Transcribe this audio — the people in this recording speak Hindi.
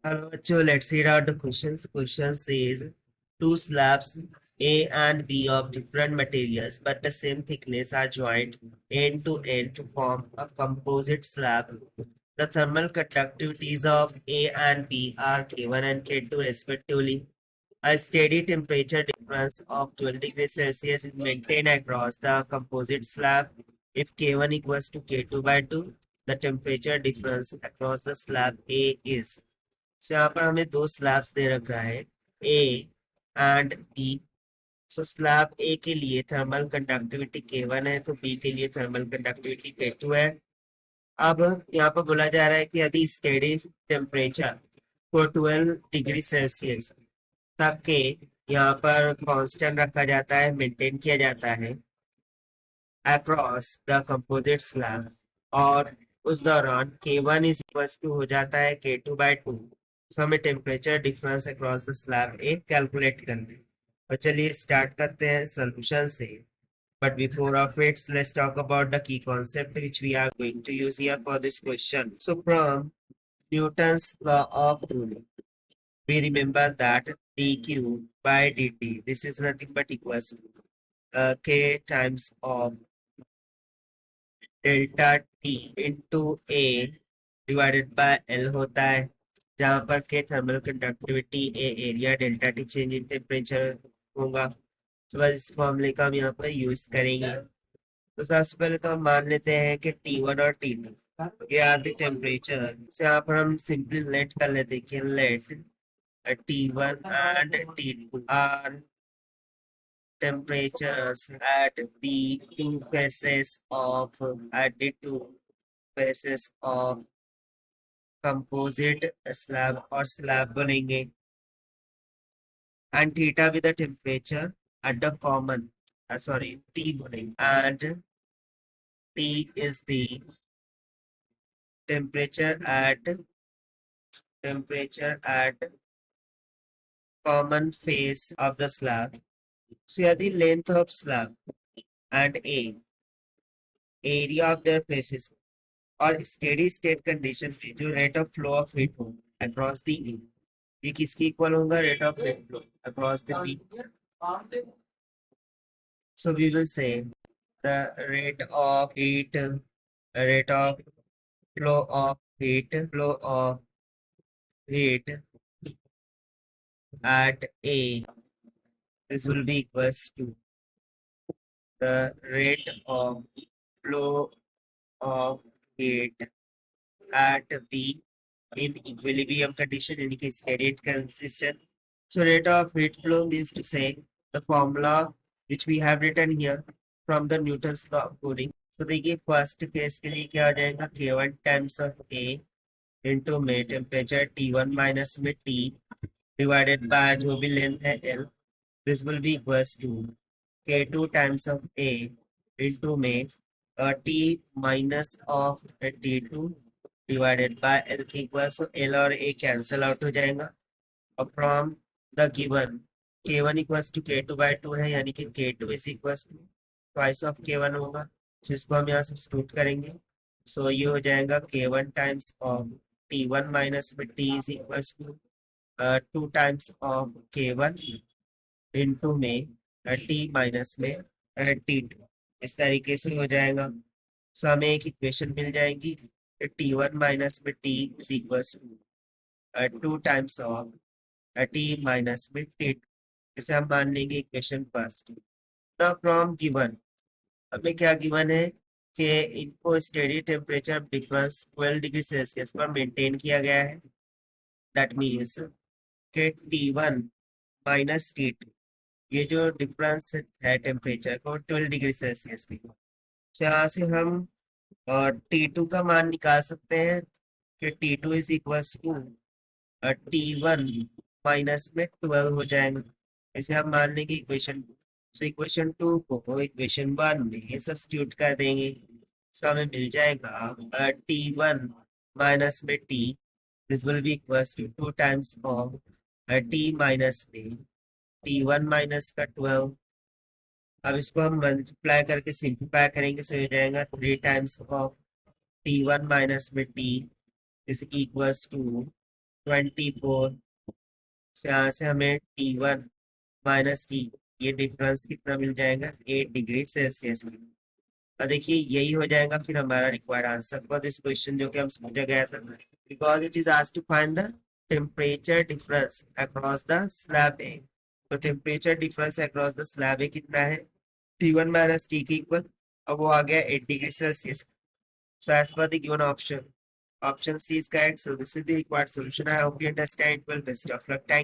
Hello, so let's read out the questions. The question says two slabs A and B of different materials but the same thickness are joined end to end to form a composite slab. The thermal conductivities of A and B are K1 and K2 respectively. A steady temperature difference of 12 degrees Celsius is maintained across the composite slab. If K1 equals to K2 by 2, the temperature difference across the slab A is. So यहाँ पर हमें दो स्लैब्स दे रखा है A and B. So slab A के लिए थर्मल कंडक्टिविटी K1 है तो बी के लिए थर्मल कंडक्टिविटी K2 है। अब यहाँ पर बोला जा रहा है कि यदि स्टेडी टेम्परेचर को 12 डिग्री सेल्सियस तक के यहाँ पर कांस्टेंट रखा जाता है, मेंटेन किया जाता है अक्रॉस द कंपोजिट स्लैब, और उस दौरान K1 इज इक्वल्स टू हो जाता है K2 बाय 2। सो हमें temperature difference across the slab A calculate करना है। तो चलिए स्टार्ट करते हैं सोल्यूशन से। But before of it, let's talk about the key concept which we are going to use here for this question. So from Newton's law of cooling, we remember that dq by dt, this is nothing but equals to k times of delta T into A divided by L होता है, जहां पर के thermal conductivity A area delta T change in temperature होगा। तो बस इस फॉर्मूले का हम यहाँ पर यूज करेंगे। तो सबसे पहले तो हम मान लेते हैं कि T1 और T2 ये आर द टेम्परेचर। तो यहाँ पर हम सिंपली लेट कर लेते हैं कि late T1 and T2 are temperatures at the two faces of composite slab or slab बनेंगे, and theta with the temperature at the common T बनेंगे, and T is the temperature at common face of the slab. So yeah, the length of slab and A area of their faces और स्टेडी स्टेट कंडीशन में जो rate of flow of heat हो अक्रॉस द ई, ये किसकी इक्वल होगा? Rate of heat flow across the E. So we will say the rate of flow of heat at A, this will be equals to the rate of flow of heat at B in equilibrium condition, in case rate consistent. So rate of heat flow means to say the formula which we have written here from the Newton's law of cooling. तो देखिए फर्स्ट केस के लिए क्या आ जाएगा? K1 times of A into में टेम्परेचर T1 माइनस में T डिवाइडेड बाय जो भी लेंथ है L, this will be equals to K2 times of A into में T minus of T2 divided by L के इक्वल। सो L और A कैंसिल आउट हो जाएगा और from the given K1 equals to K2 by 2 है, यानी कि K2 is equals to twice of K1 होगा, जिसको हम यहाँ सब्स्टिट्यूट करेंगे। सो ये हो जाएगा K1 times of T1 minus में T is equals to 2 times of K1 into में T माइनस में T2। इस तरीके से हो जाएगा। सो हमें एक इक्वेशन मिल जाएगी T1 माइनस में T is equals to 2 times of T minus में T2। इसे हम मान लेंगे equation first. Now from given, हमें क्या गिवन है कि इनको steady temperature difference 12 degree Celsius पर मेंटेन किया गया है। दैट मीन्स कि T1 माइनस T2, ये जो डिफरेंस है टेम्परेचर को 12 डिग्री सेल्सियस की, तो यहाँ से हम T2 का मान निकाल सकते हैं कि T2 is equals to T1 minus में 12 हो जाएगा। इसे हम मान लेंगे इक्वेशन। सो इक्वेशन 2 को इक्वेशन 1 में सब्स्टिट्यूट कर देंगे। सो हमें मिल जाएगा T1 माइनस में T, this will be equals to 2 times of T minus में T1 माइनस का 12। अब इसको हम मल्टीप्लाई करके सिंप्लीफाई करेंगे, सो हो जाएगा 3 टाइम्स ऑफ T1 माइनस में T इज इक्वल्स टू 24। से यहाँ से हमें T1 माइनस T, ये डिफरेंस कितना मिल जाएगा, 8 डिग्री सेल्सियस। और देखिए यही हो जाएगा फिर हमारा required answer for this question जो कि हम समझा गया था, because it is asked to find the temperature difference across the slab A. तो temperature difference across the slab A कितना है, T1 माइनस टी के इक्वल, अब वो आ गया 8 degree Celsius. So as per the given option, option C is correct. So this is the required solution. I hope you understand. Well, best of luck. Thank